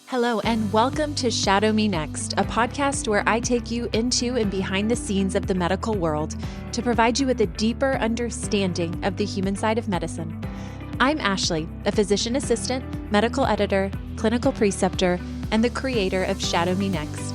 Hello, and welcome to Shadow Me Next, a podcast where I take you into and behind the scenes of the medical world to provide you with a deeper understanding of the human side of medicine. I'm Ashley, a physician assistant, medical editor, clinical preceptor, and the creator of Shadow Me Next.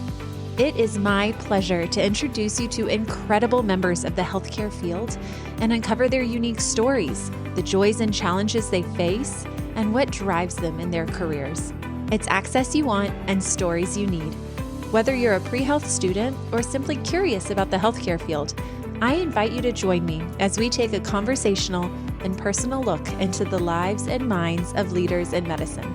It is my pleasure to introduce you to incredible members of the healthcare field and uncover their unique stories, the joys and challenges they face, and what drives them in their careers. It's access you want and stories you need. Whether you're a pre-health student or simply curious about the healthcare field, I invite you to join me as we take a conversational and personal look into the lives and minds of leaders in medicine.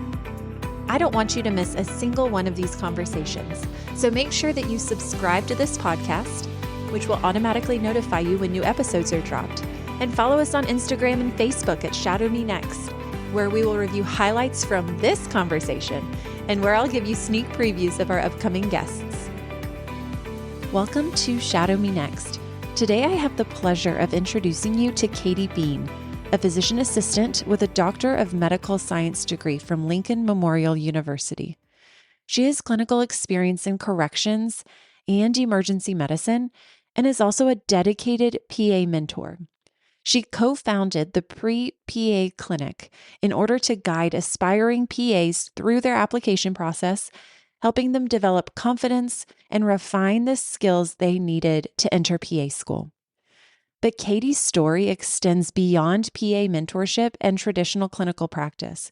I don't want you to miss a single one of these conversations, so make sure that you subscribe to this podcast, which will automatically notify you when new episodes are dropped, and follow us on Instagram and Facebook at Shadow Me Next, where we will review highlights from this conversation and where I'll give you sneak previews of our upcoming guests. Welcome to Shadow Me Next. Today I have the pleasure of introducing you to Katie Bean, a physician assistant with a Doctor of Medical Science degree from Lincoln Memorial University. She has clinical experience in corrections and emergency medicine and is also a dedicated PA mentor. She co-founded the Pre-PA Clinic in order to guide aspiring PAs through their application process, helping them develop confidence and refine the skills they needed to enter PA school. But Katie's story extends beyond PA mentorship and traditional clinical practice.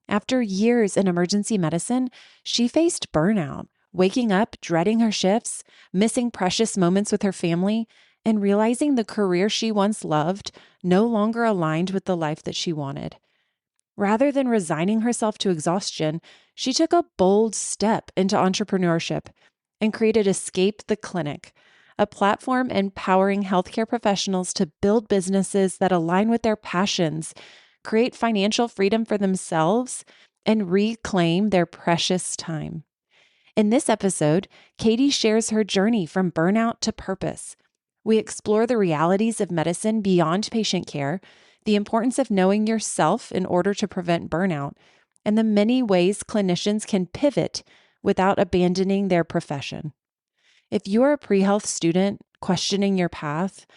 After years in emergency medicine, she faced burnout, waking up dreading her shifts, missing precious moments with her family, and realizing the career she once loved no longer aligned with the life that she wanted. Rather than resigning herself to exhaustion, she took a bold step into entrepreneurship and created Escape the Clinic, a platform empowering healthcare professionals to build businesses that align with their passions, create financial freedom for themselves, and reclaim their precious time. In this episode, Katie shares her journey from burnout to purpose. We explore the realities of medicine beyond patient care, the importance of knowing yourself in order to prevent burnout, and the many ways clinicians can pivot without abandoning their profession. If you're a pre-health student questioning your path,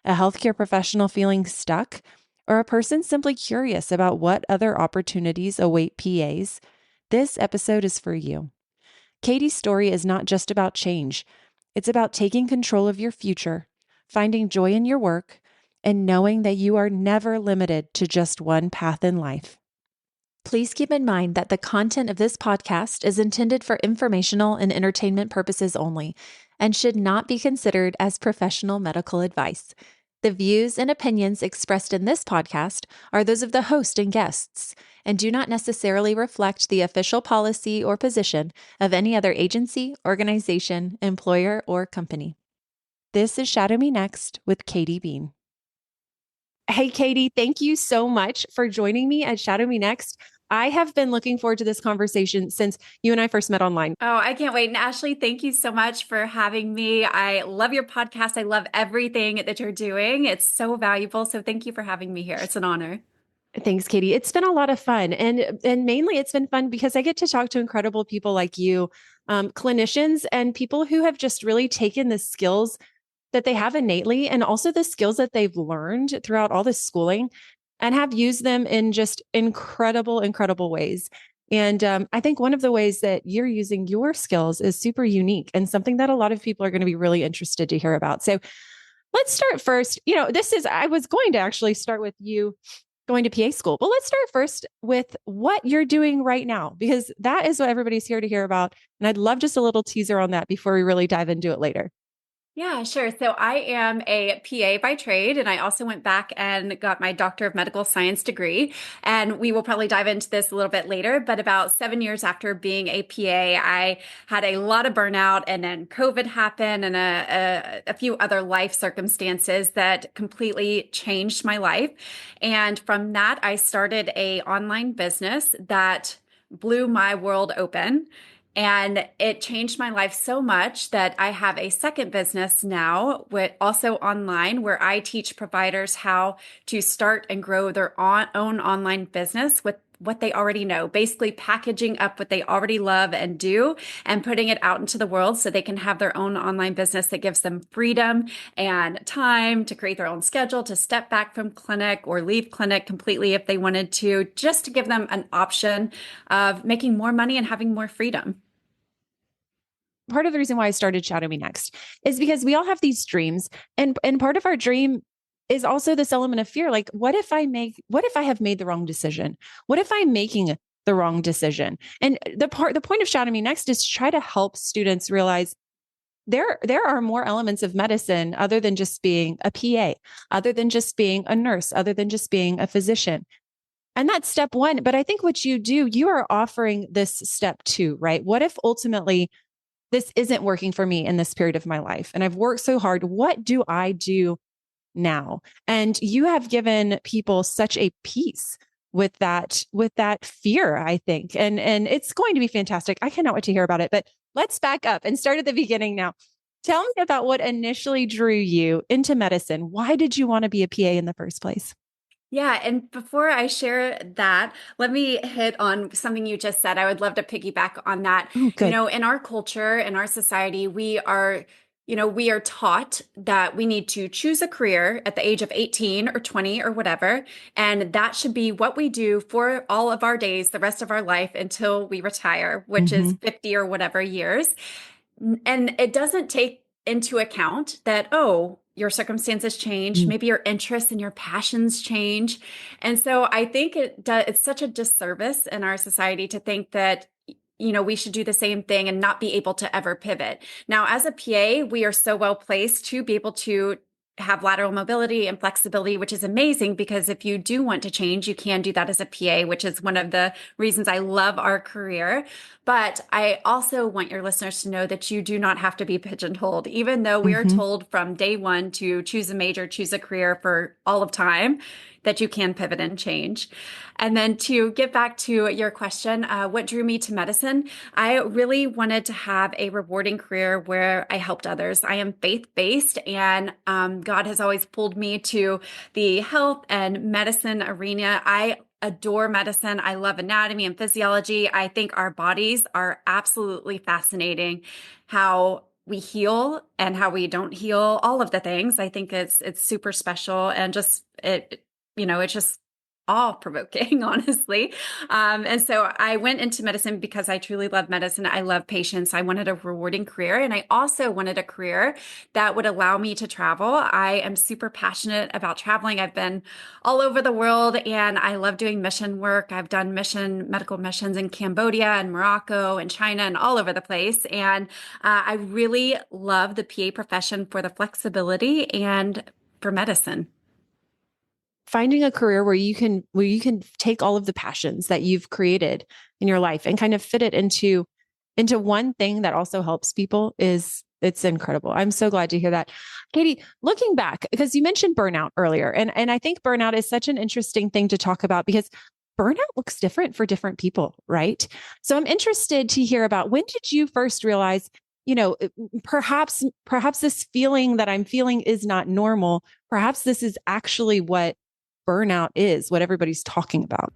a healthcare professional feeling stuck, or a person simply curious about what other opportunities await PAs, this episode is for you. Katie's story is not just about change. It's about taking control of your future, finding joy in your work, and knowing that you are never limited to just one path in life. Please keep in mind that the content of this podcast is intended for informational and entertainment purposes only and should not be considered as professional medical advice. The views and opinions expressed in this podcast are those of the host and guests and do not necessarily reflect the official policy or position of any other agency, organization, employer, or company. This is Shadow Me Next with Katie Bean. Hey, Katie, thank you so much for joining me at Shadow Me Next. I have been looking forward to this conversation since you and I first met online. Oh, I can't wait. And Ashley, thank you so much for having me. I love your podcast. I love everything that you're doing. It's so valuable. So thank you for having me here. It's an honor. Thanks, Katie. It's been a lot of fun. And mainly it's been fun because I get to talk to incredible people like you, clinicians and people who have just really taken the skills that they have innately and also the skills that they've learned throughout all this schooling and have used them in just incredible, incredible ways. And I think one of the ways that you're using your skills is super unique and something that a lot of people are going to be really interested to hear about. So let's start first. I was going to actually start with you going to PA school, but let's start first with what you're doing right now, because that is what everybody's here to hear about. And I'd love just a little teaser on that before we really dive into it later. Yeah, sure. So I am a PA by trade, and I also went back and got my Doctor of Medical Science degree. And we will probably dive into this a little bit later, but about 7 years after being a PA, I had a lot of burnout, and then COVID happened and a few other life circumstances that completely changed my life. And from that, I started a online business that blew my world open. And it changed my life so much that I have a second business now, also online, where I teach providers how to start and grow their own online business with what they already know, basically packaging up what they already love and do and putting it out into the world so they can have their own online business that gives them freedom and time to create their own schedule, to step back from clinic or leave clinic completely if they wanted to, just to give them an option of making more money and having more freedom. Part of the reason why I started Shadow Me Next is because we all have these dreams, and part of our dream is also this element of fear. Like, what if I have made the wrong decision? What if I'm making the wrong decision? And the point of Shadow Me Next is to try to help students realize there are more elements of medicine other than just being a PA, other than just being a nurse, other than just being a physician. And that's step one. But I think what you do, you are offering this step two, right? What if ultimately this isn't working for me in this period of my life, and I've worked so hard? What do I do now? And you have given people such a peace with that fear, I think. And it's going to be fantastic. I cannot wait to hear about it. But let's back up and start at the beginning now. Tell me about what initially drew you into medicine. Why did you want to be a PA in the first place? Yeah. And before I share that, let me hit on something you just said. I would love to piggyback on that. Oh, good. In our culture, in our society, we are taught that we need to choose a career at the age of 18 or 20 or whatever. And that should be what we do for all of our days, the rest of our life until we retire, which is 50 or whatever years. And it doesn't take into account that, oh, your circumstances change, maybe your interests and your passions change. And so I think it's such a disservice in our society to think that we should do the same thing and not be able to ever pivot. Now, as a PA, we are so well placed to be able to have lateral mobility and flexibility, which is amazing, because if you do want to change, you can do that as a PA, which is one of the reasons I love our career. But I also want your listeners to know that you do not have to be pigeonholed, even though we are told from day one to choose a major, choose a career for all of time, that you can pivot and change. And then to get back to your question, what drew me to medicine? I really wanted to have a rewarding career where I helped others. I am faith-based, and God has always pulled me to the health and medicine arena. I adore medicine. I love anatomy and physiology. I think our bodies are absolutely fascinating. How we heal and how we don't heal, all of the things. I think it's super special, and it's just awe-provoking, honestly. And so I went into medicine because I truly love medicine. I love patients. I wanted a rewarding career. And I also wanted a career that would allow me to travel. I am super passionate about traveling. I've been all over the world, and I love doing mission work. I've done medical missions in Cambodia and Morocco and China and all over the place. And I really love the PA profession for the flexibility and for medicine. Finding a career where you can take all of the passions that you've created in your life and kind of fit it into one thing that also helps people it's incredible. I'm so glad to hear that. Katie, looking back, because you mentioned burnout earlier, and I think burnout is such an interesting thing to talk about because burnout looks different for different people, right? So I'm interested to hear about, when did you first realize, perhaps this feeling that I'm feeling is not normal. Perhaps this is actually what burnout is, what everybody's talking about.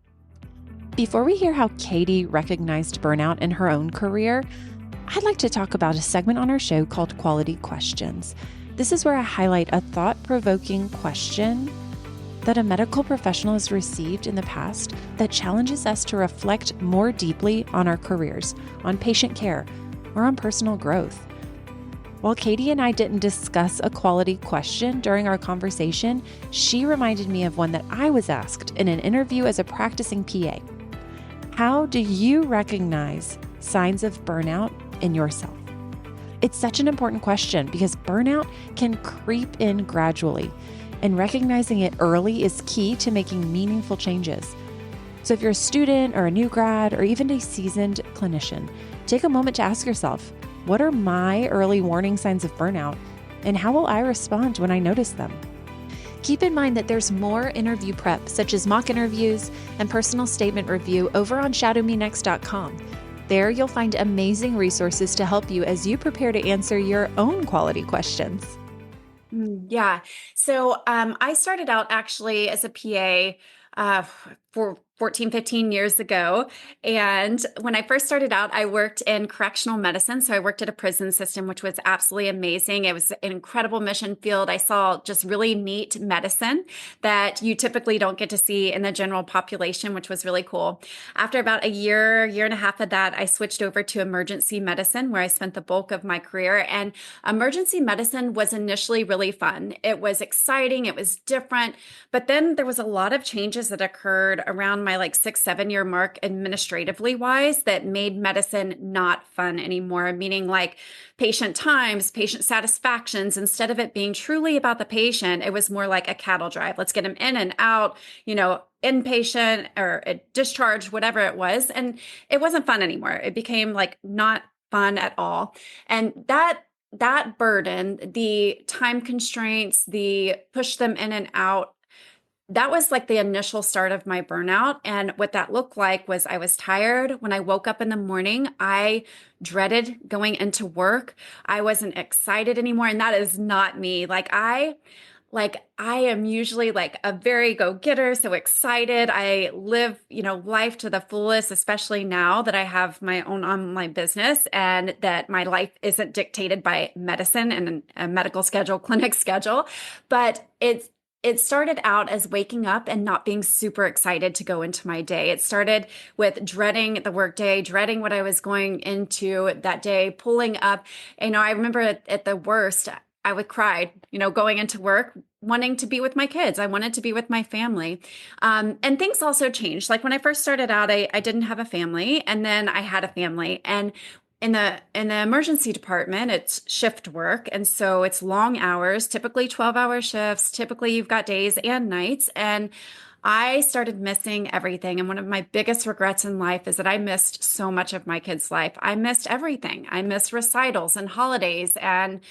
Before we hear how Katie recognized burnout in her own career, I'd like to talk about a segment on our show called Quality Questions. This is where I highlight a thought-provoking question that a medical professional has received in the past that challenges us to reflect more deeply on our careers, on patient care, or on personal growth. While Katie and I didn't discuss a quality question during our conversation, she reminded me of one that I was asked in an interview as a practicing PA. How do you recognize signs of burnout in yourself? It's such an important question because burnout can creep in gradually, and recognizing it early is key to making meaningful changes. So if you're a student or a new grad or even a seasoned clinician, take a moment to ask yourself, what are my early warning signs of burnout, and how will I respond when I notice them? Keep in mind that there's more interview prep, such as mock interviews and personal statement review, over on shadowmenext.com. There you'll find amazing resources to help you as you prepare to answer your own quality questions. Yeah. So I started out actually as a PA for 14, 15 years ago. And when I first started out, I worked in correctional medicine. So I worked at a prison system, which was absolutely amazing. It was an incredible mission field. I saw just really neat medicine that you typically don't get to see in the general population, which was really cool. After about a year and a half of that, I switched over to emergency medicine, where I spent the bulk of my career. And emergency medicine was initially really fun. It was exciting. It was different. But then there was a lot of changes that occurred around my like 6, 7 year mark administratively wise that made medicine not fun anymore, meaning like patient times, patient satisfactions. Instead of it being truly about the patient, it was more like a cattle drive. Let's get them in and out, inpatient or a discharge, whatever it was. And it wasn't fun anymore. It became like not fun at all. And that burden, the time constraints, the push them in and out, that was like the initial start of my burnout. And what that looked like was I was tired. When I woke up in the morning, I dreaded going into work. I wasn't excited anymore. And that is not me. I am usually like a very go-getter, so excited. I live, life to the fullest, especially now that I have my own online business and that my life isn't dictated by medicine and a medical schedule, clinic schedule. But it started out as waking up and not being super excited to go into my day. It started with dreading the workday, dreading what I was going into that day, pulling up. I remember at the worst, I would cry, going into work, wanting to be with my kids. I wanted to be with my family. And things also changed. Like when I first started out, I didn't have a family, and then I had a family. And in the emergency department, it's shift work. And so it's long hours, typically 12-hour shifts. Typically you've got days and nights. And I started missing everything. And one of my biggest regrets in life is that I missed so much of my kids' life. I missed everything. I missed recitals and holidays and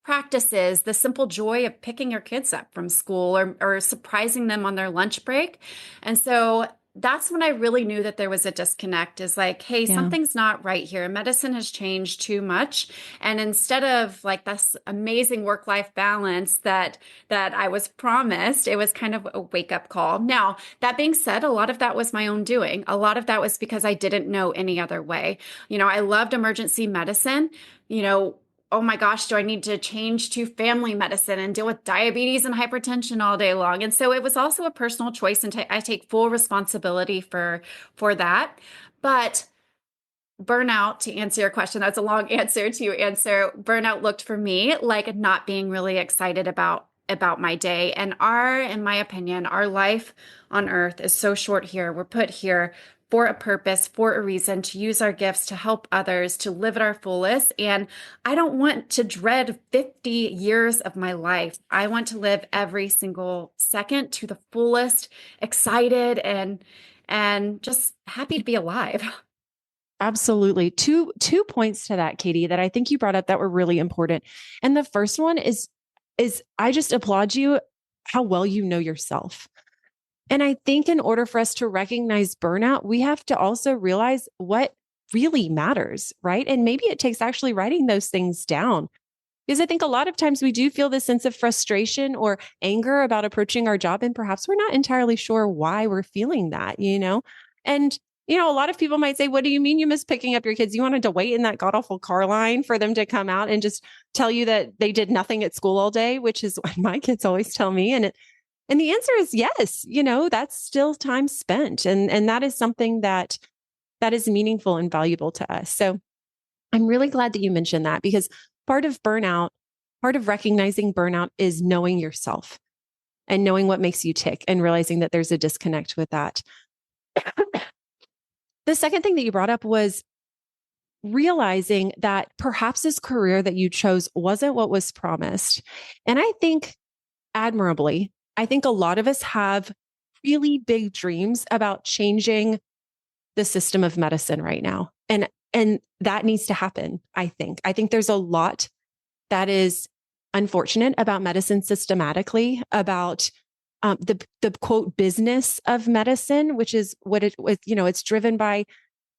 practices, the simple joy of picking your kids up from school or surprising them on their lunch break. And so that's when I really knew that there was a disconnect, is like, hey, something's not right here. Medicine has changed too much. And instead of like this amazing work-life balance that I was promised, it was kind of a wake-up call. Now, that being said, a lot of that was my own doing. A lot of that was because I didn't know any other way. I loved emergency medicine. Oh my gosh, do I need to change to family medicine and deal with diabetes and hypertension all day long? And so it was also a personal choice, and I take full responsibility for that. But burnout, to answer your question, that's a long answer to your answer. Burnout looked for me like not being really excited about my day. And in my opinion, our life on earth is so short here. We're put here for a purpose, for a reason, to use our gifts to help others, to live at our fullest. And I don't want to dread 50 years of my life. I want to live every single second to the fullest, excited and just happy to be alive. Absolutely. Two points to that, Katie, that I think you brought up that were really important. And the first one is I just applaud you how well you know yourself. And I think in order for us to recognize burnout, we have to also realize what really matters, right? And maybe it takes actually writing those things down. Because I think a lot of times we do feel this sense of frustration or anger about approaching our job, and perhaps we're not entirely sure why we're feeling that, And, a lot of people might say, what do you mean you miss picking up your kids? You wanted to wait in that god-awful car line for them to come out and just tell you that they did nothing at school all day, which is what my kids always tell me. And the answer is yes, that's still time spent. And that is something that is meaningful and valuable to us. So I'm really glad that you mentioned that, because part of recognizing burnout is knowing yourself and knowing what makes you tick and realizing that there's a disconnect with that. The second thing that you brought up was realizing that perhaps this career that you chose wasn't what was promised. And I think admirably, I think a lot of us have really big dreams about changing the system of medicine right now. And that needs to happen, I think. I think there's a lot that is unfortunate about medicine systematically, about the quote business of medicine, which is what it's driven by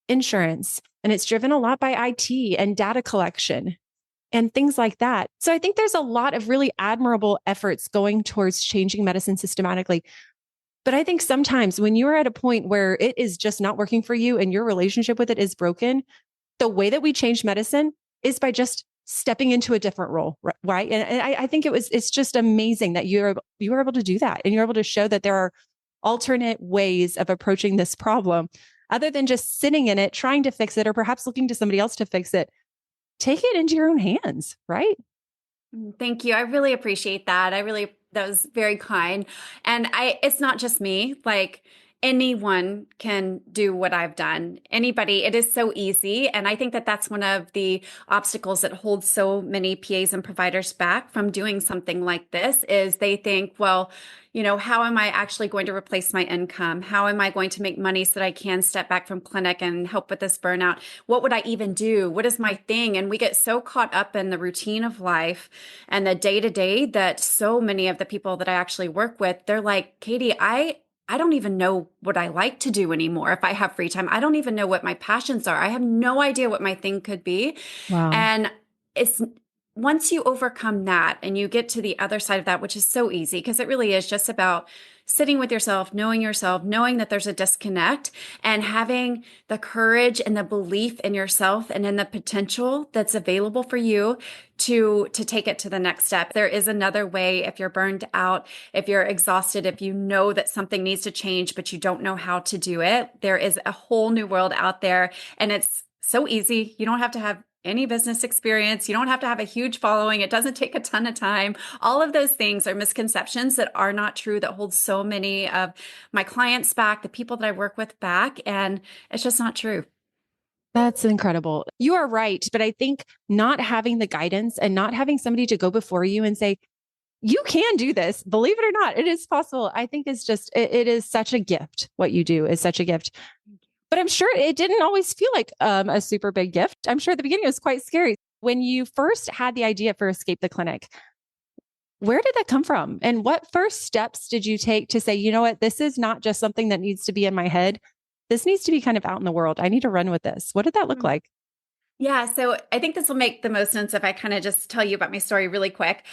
insurance, and it's driven a lot by IT and data collection and things like that. So I think there's a lot of really admirable efforts going towards changing medicine systematically. But I think sometimes when you're at a point where it is just not working for you and your relationship with it is broken, the way that we change medicine is by just stepping into a different role, right? And I think it's just amazing that you were able to do that, and you're able to show that there are alternate ways of approaching this problem other than just sitting in it, trying to fix it, or perhaps looking to somebody else to fix it. Take it into your own hands, right? Thank you. I really appreciate that. That was very kind. And it's not just me, like anyone can do what I've done. Anybody, it is so easy. And I think that that's one of the obstacles that holds so many PAs and providers back from doing something like this is they think, well, how am I actually going to replace my income? How am I going to make money so that I can step back from clinic and help with this burnout? What would I even do? What is my thing? And we get so caught up in the routine of life and the day to day that so many of the people that I actually work with, they're like, Katie, I don't even know what I like to do anymore. If I have free time, I don't even know what my passions are. I have no idea what my thing could be. Wow. And it's once you overcome that and you get to the other side of that, which is so easy because it really is just about sitting with yourself, knowing that there's a disconnect and having the courage and the belief in yourself and in the potential that's available for you to take it to the next step. There is another way if you're burned out, if you're exhausted, if you know that something needs to change, but you don't know how to do it. There is a whole new world out there and it's so easy. You don't have to have any business experience. You don't have to have a huge following. It doesn't take a ton of time. All of those things are misconceptions that are not true, that hold so many of my clients back, the people that I work with back, and it's just not true. That's incredible. You are right. But I think not having the guidance and not having somebody to go before you and say, you can do this, believe it or not, it is possible. I think it is such a gift. What you do is such a gift. But I'm sure it didn't always feel like a super big gift. I'm sure at the beginning it was quite scary. When you first had the idea for Escape the Clinic, where did that come from? And what first steps did you take to say, you know what, this is not just something that needs to be in my head. This needs to be kind of out in the world. I need to run with this. What did that look like? Yeah, so I think this will make the most sense if I kind of just tell you about my story really quick.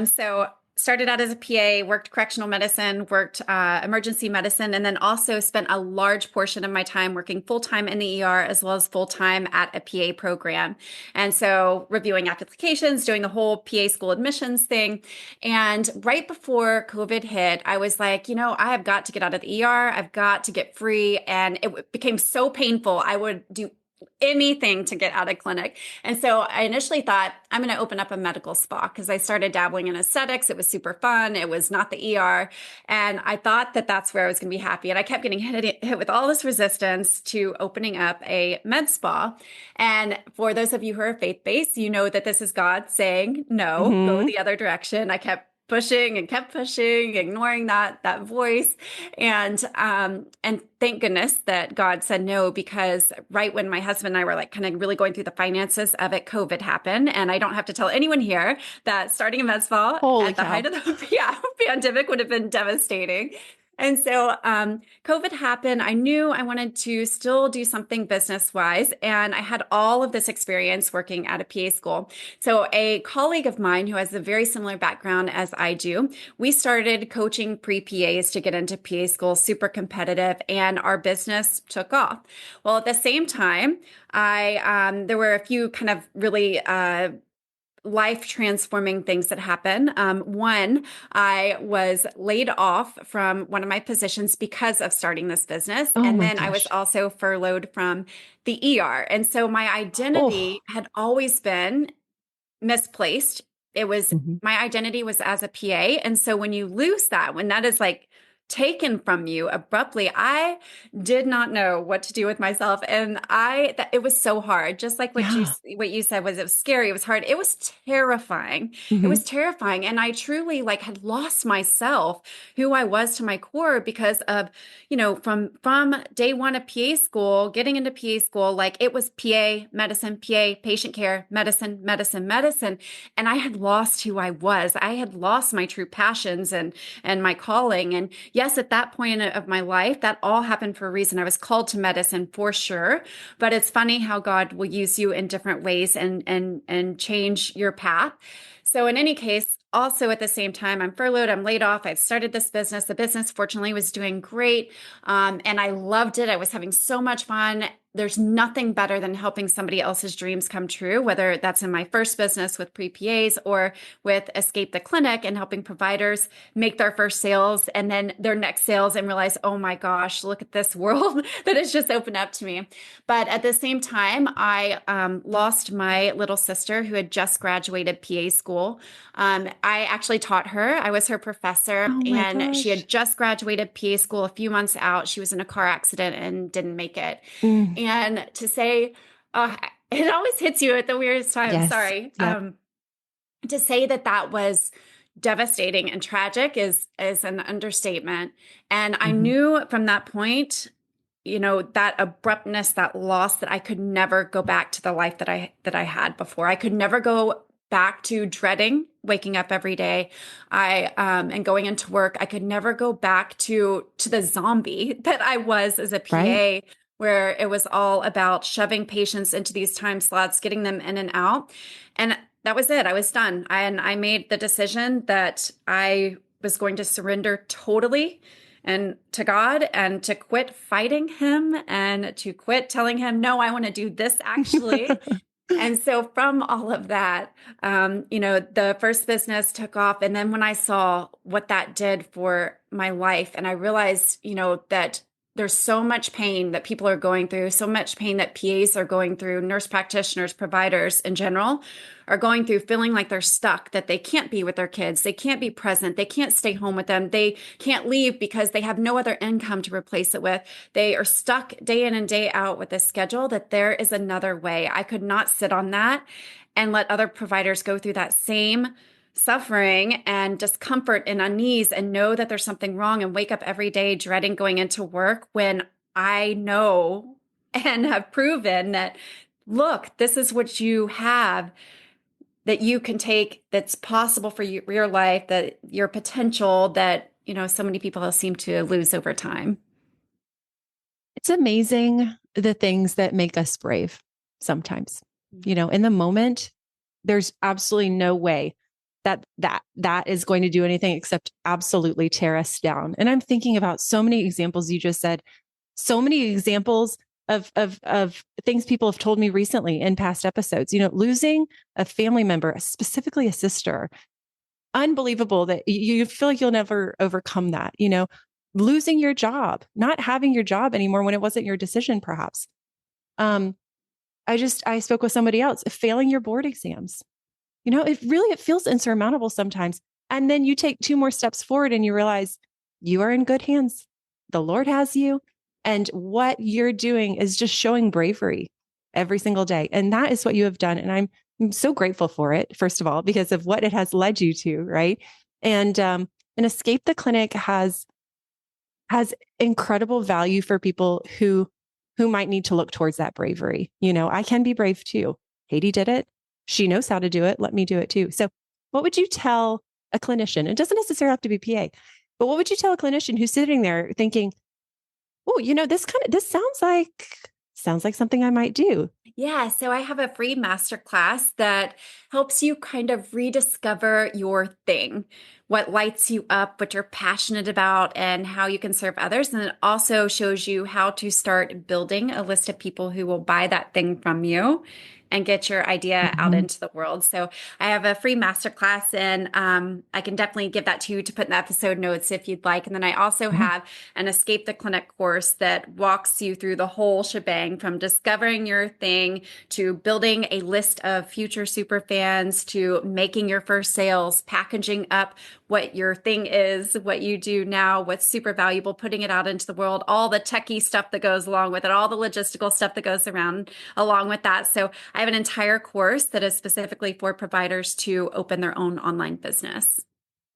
So started out as a PA, worked correctional medicine, worked emergency medicine, and then also spent a large portion of my time working full-time in the ER as well as full-time at a PA program. And so reviewing applications, doing the whole PA school admissions thing. And right before COVID hit, I was like, I have got to get out of the ER. I've got to get free. And it became so painful. I would do anything to get out of clinic. And so I initially thought I'm going to open up a medical spa because I started dabbling in aesthetics. It was super fun. It was not the ER. And I thought that that's where I was going to be happy. And I kept getting hit with all this resistance to opening up a med spa. And for those of you who are faith-based, you know that this is God saying, no, go the other direction. I kept pushing and kept pushing, ignoring that voice. And thank goodness that God said no, because right when my husband and I were like kind of really going through the finances of it, COVID happened. And I don't have to tell anyone here that starting a med spa at the height of the pandemic would have been devastating. And so COVID happened. I knew I wanted to still do something business-wise, and I had all of this experience working at a PA school. So a colleague of mine who has a very similar background as I do, we started coaching pre-PAs to get into PA school, super competitive, and our business took off. Well, at the same time, there were a few kind of really life transforming things that happen. One, I was laid off from one of my positions because of starting this business. And then I was also furloughed from the ER. And so my identity had always been misplaced. It was my identity was as a PA. And so when you lose that, when that is like taken from you abruptly, I did not know what to do with myself. And it was so hard. Just like what you said was, it was scary. It was hard. It was terrifying. It was terrifying. And I truly had lost myself, who I was to my core because of, from day one of PA school, getting into PA school, it was PA, medicine, PA, patient care, medicine, medicine, medicine. And I had lost who I was. I had lost my true passions and my calling. And yes, at that point of my life, that all happened for a reason. I was called to medicine for sure, but it's funny how God will use you in different ways and change your path. So in any case, also at the same time, I'm furloughed, I'm laid off. I'd started this business. The business, fortunately, was doing great. And I loved it. I was having so much fun. There's nothing better than helping somebody else's dreams come true, whether that's in my first business with pre-PAs or with Escape the Clinic and helping providers make their first sales and then their next sales and realize, oh my gosh, look at this world that has just opened up to me. But at the same time, I lost my little sister who had just graduated PA school. I actually taught her. I was her professor, Oh my and she gosh. had just graduated PA school a few months out. She was in a car accident and didn't make it. Mm, And to say, it always hits you at the weirdest time. yes. Sorry. Yep. To say that that was devastating and tragic is an understatement. And I Mhm. knew from that point, that abruptness, that loss, that I could never go back to the life that I had before. I could never go back to dreading waking up every day. And going into work. I could never go back to the zombie that I was as a Right. PA, where it was all about shoving patients into these time slots, getting them in and out. And that was it. I was done. And I made the decision that I was going to surrender totally and to God, and to quit fighting him and to quit telling him, no, I want to do this actually. And so from all of that, the first business took off. And then when I saw what that did for my life, and I realized, that there's so much pain that people are going through, so much pain that PAs are going through, nurse practitioners, providers in general are going through, feeling like they're stuck, that they can't be with their kids. They can't be present. They can't stay home with them. They can't leave because they have no other income to replace it with. They are stuck day in and day out with this schedule, that there is another way. I could not sit on that and let other providers go through that same suffering and discomfort and unease and know that there's something wrong and wake up every day dreading going into work, when I know and have proven that, look, this is what you have that you can take, that's possible for your life, that your potential that, so many people seem to lose over time. It's amazing the things that make us brave sometimes. In the moment, there's absolutely no way that is going to do anything except absolutely tear us down. And I'm thinking about so many examples you just said, so many examples of things people have told me recently in past episodes. Losing a family member, specifically a sister, unbelievable that you feel like you'll never overcome that. Losing your job, not having your job anymore when it wasn't your decision, perhaps. I spoke with somebody else, failing your board exams. It feels insurmountable sometimes. And then you take two more steps forward and you realize you are in good hands. The Lord has you. And what you're doing is just showing bravery every single day. And that is what you have done. And I'm so grateful for it, first of all, because of what it has led you to, right? And Escape the Clinic has incredible value for people who might need to look towards that bravery. I can be brave too. Katie did it. She knows how to do it. Let me do it too. So what would you tell a clinician? It doesn't necessarily have to be PA, but what would you tell a clinician who's sitting there thinking, oh, this sounds like something I might do? Yeah, so I have a free masterclass that helps you kind of rediscover your thing, what lights you up, what you're passionate about, and how you can serve others. And it also shows you how to start building a list of people who will buy that thing from you and get your idea out Mhm. into the world. So I have a free masterclass, and I can definitely give that to you to put in the episode notes if you'd like. And then I also Yeah. have an Escape the Clinic course that walks you through the whole shebang, from discovering your thing to building a list of future super fans to making your first sales, packaging up what your thing is, what you do now, what's super valuable, putting it out into the world, all the techie stuff that goes along with it, all the logistical stuff that goes around along with that. So I have an entire course that is specifically for providers to open their own online business.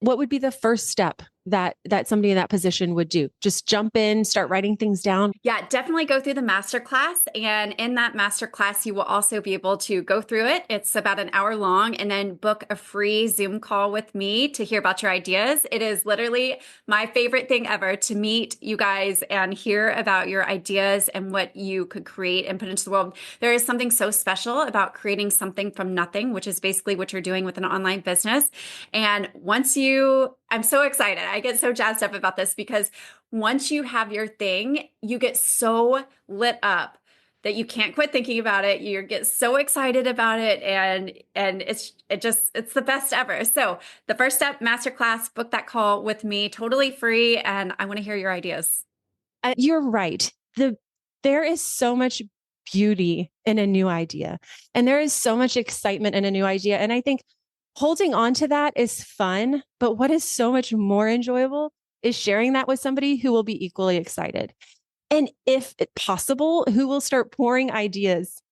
What would be the first step that somebody in that position would do? Just jump in, start writing things down? Yeah, definitely go through the masterclass. And in that masterclass, you will also be able to go through it. It's about an hour long, and then book a free Zoom call with me to hear about your ideas. It is literally my favorite thing ever to meet you guys and hear about your ideas and what you could create and put into the world. There is something so special about creating something from nothing, which is basically what you're doing with an online business. And I'm so excited. I get so jazzed up about this because once you have your thing, you get so lit up that you can't quit thinking about it. You get so excited about it, and it's the best ever. So the first step, masterclass, book that call with me, totally free, and I want to hear your ideas. You're right. There is so much beauty in a new idea, and there is so much excitement in a new idea. And I think holding on to that is fun, but what is so much more enjoyable is sharing that with somebody who will be equally excited. And if possible, who will start pouring ideas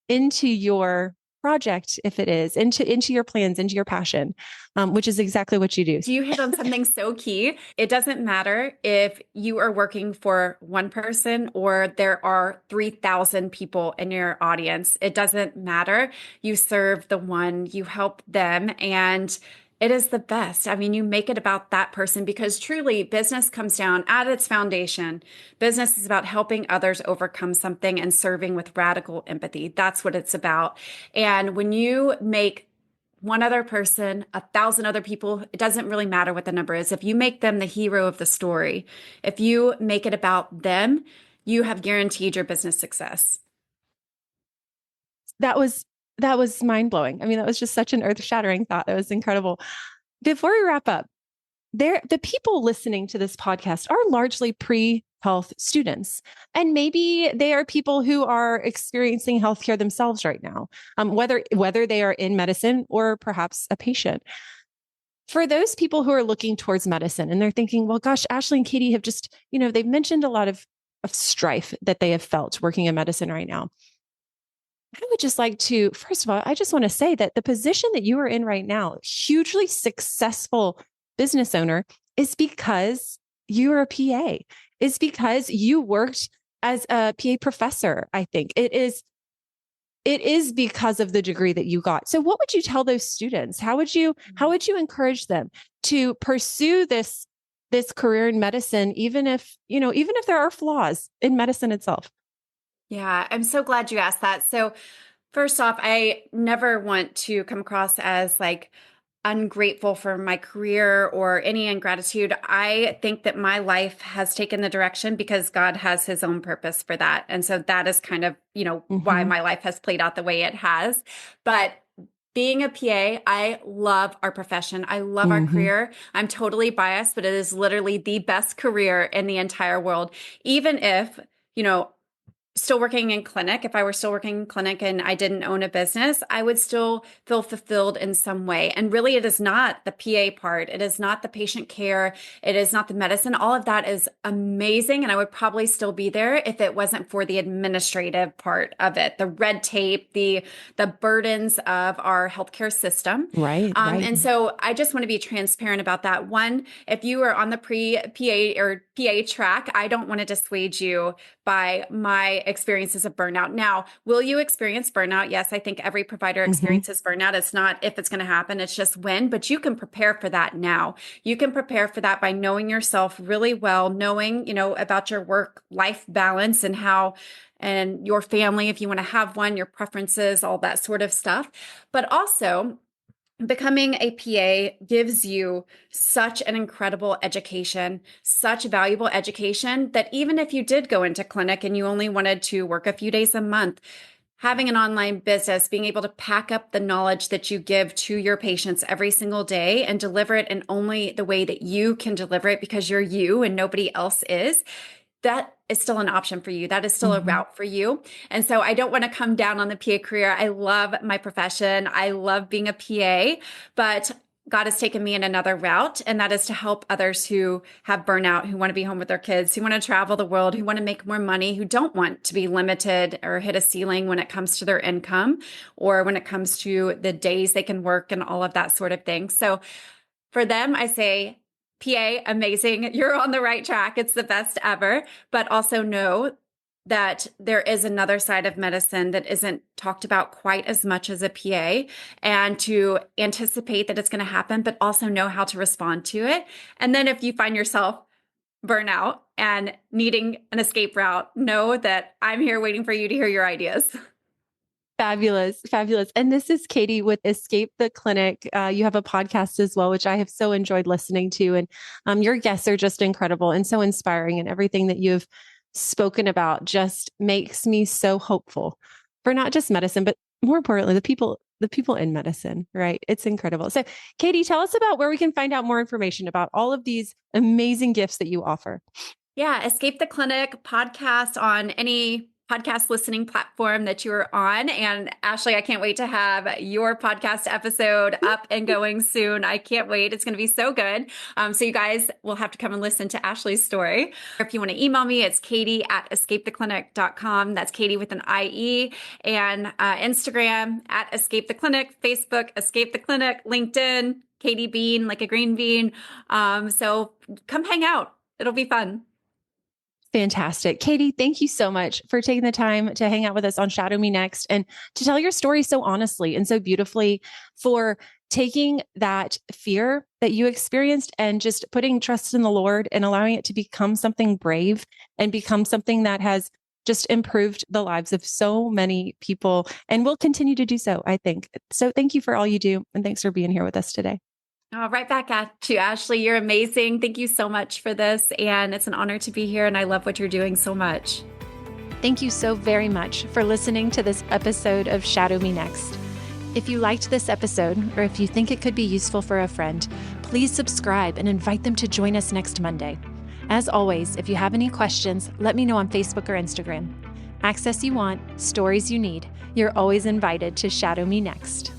into your project, if it is, into your plans, into your passion, which is exactly what you do. You hit on something so key. It doesn't matter if you are working for one person or there are 3,000 people in your audience. It doesn't matter. You serve the one, you help them, and it is the best. I mean, you make it about that person, because truly business comes down at its foundation. Business is about helping others overcome something and serving with radical empathy. That's what it's about. And when you make one other person, 1,000 other people, it doesn't really matter what the number is. If you make them the hero of the story, if you make it about them, you have guaranteed your business success. That was mind blowing. I mean, that was just such an earth shattering thought. That was incredible. Before we wrap up, the people listening to this podcast are largely pre-health students. And maybe they are people who are experiencing healthcare themselves right now, whether they are in medicine or perhaps a patient. For those people who are looking towards medicine and they're thinking, well, gosh, Ashley and Katie have just, they've mentioned a lot of strife that they have felt working in medicine right now. I would just like to, first of all, I just want to say that the position that you are in right now, hugely successful business owner, is because you're a PA. It's because you worked as a PA professor. I think it is because of the degree that you got. So what would you tell those students? How would you encourage them to pursue this career in medicine, even if there are flaws in medicine itself? Yeah, I'm so glad you asked that. So first off, I never want to come across as like ungrateful for my career or any ingratitude. I think that my life has taken the direction because God has his own purpose for that. And so that is kind of, why my life has played out the way it has. But being a PA, I love our profession. I love our career. I'm totally biased, but it is literally the best career in the entire world. Even if, still working in clinic, if I were still working in clinic and I didn't own a business, I would still feel fulfilled in some way. And really, it is not the PA part. It is not the patient care. It is not the medicine. All of that is amazing. And I would probably still be there if it wasn't for the administrative part of it, the red tape, the burdens of our healthcare system. Right. And so I just want to be transparent about that. One, if you are on the pre-PA or PA track, I don't want to dissuade you by my experiences of burnout. Now, will you experience burnout? Yes, I think every provider experiences burnout. It's not if it's going to happen, it's just when, but you can prepare for that now. You can prepare for that by knowing yourself really well, knowing, about your work-life balance and your family, if you want to have one, your preferences, all that sort of stuff. But also, becoming a PA gives you such an incredible education, such valuable education that even if you did go into clinic and you only wanted to work a few days a month, having an online business, being able to pack up the knowledge that you give to your patients every single day and deliver it in only the way that you can deliver it because you're you and nobody else is, that is still an option for you. That is still a route for you. And so I don't want to come down on the PA career. I love my profession. I love being a PA, but God has taken me in another route, and that is to help others who have burnout, who want to be home with their kids, who want to travel the world, who want to make more money, who don't want to be limited or hit a ceiling when it comes to their income or when it comes to the days they can work and all of that sort of thing. So for them, I say, PA, amazing. You're on the right track. It's the best ever. But also know that there is another side of medicine that isn't talked about quite as much as a PA, and to anticipate that it's going to happen, but also know how to respond to it. And then if you find yourself burnout and needing an escape route, know that I'm here waiting for you to hear your ideas. Fabulous. Fabulous. And this is Katie with Escape the Clinic. You have a podcast as well, which I have so enjoyed listening to. And your guests are just incredible and so inspiring. And everything that you've spoken about just makes me so hopeful for not just medicine, but more importantly, the people in medicine, right? It's incredible. So Katie, tell us about where we can find out more information about all of these amazing gifts that you offer. Yeah, Escape the Clinic podcast on any podcast listening platform that you're on. And Ashley, I can't wait to have your podcast episode up and going soon. I can't wait. It's going to be so good. So you guys will have to come and listen to Ashley's story. If you want to email me, it's katie@escapetheclinic.com. That's Katie with an IE. And Instagram @escapetheclinic, Facebook, Escape the Clinic, LinkedIn, Katie Bean, like a green bean. So come hang out. It'll be fun. Fantastic. Katie, thank you so much for taking the time to hang out with us on Shadow Me Next and to tell your story so honestly and so beautifully, for taking that fear that you experienced and just putting trust in the Lord and allowing it to become something brave and become something that has just improved the lives of so many people and will continue to do so, I think. So thank you for all you do. And thanks for being here with us today. Right back at you, Ashley. You're amazing. Thank you so much for this. And it's an honor to be here. And I love what you're doing so much. Thank you so very much for listening to this episode of Shadow Me Next. If you liked this episode, or if you think it could be useful for a friend, please subscribe and invite them to join us next Monday. As always, if you have any questions, let me know on Facebook or Instagram. Access you want, stories you need. You're always invited to Shadow Me Next.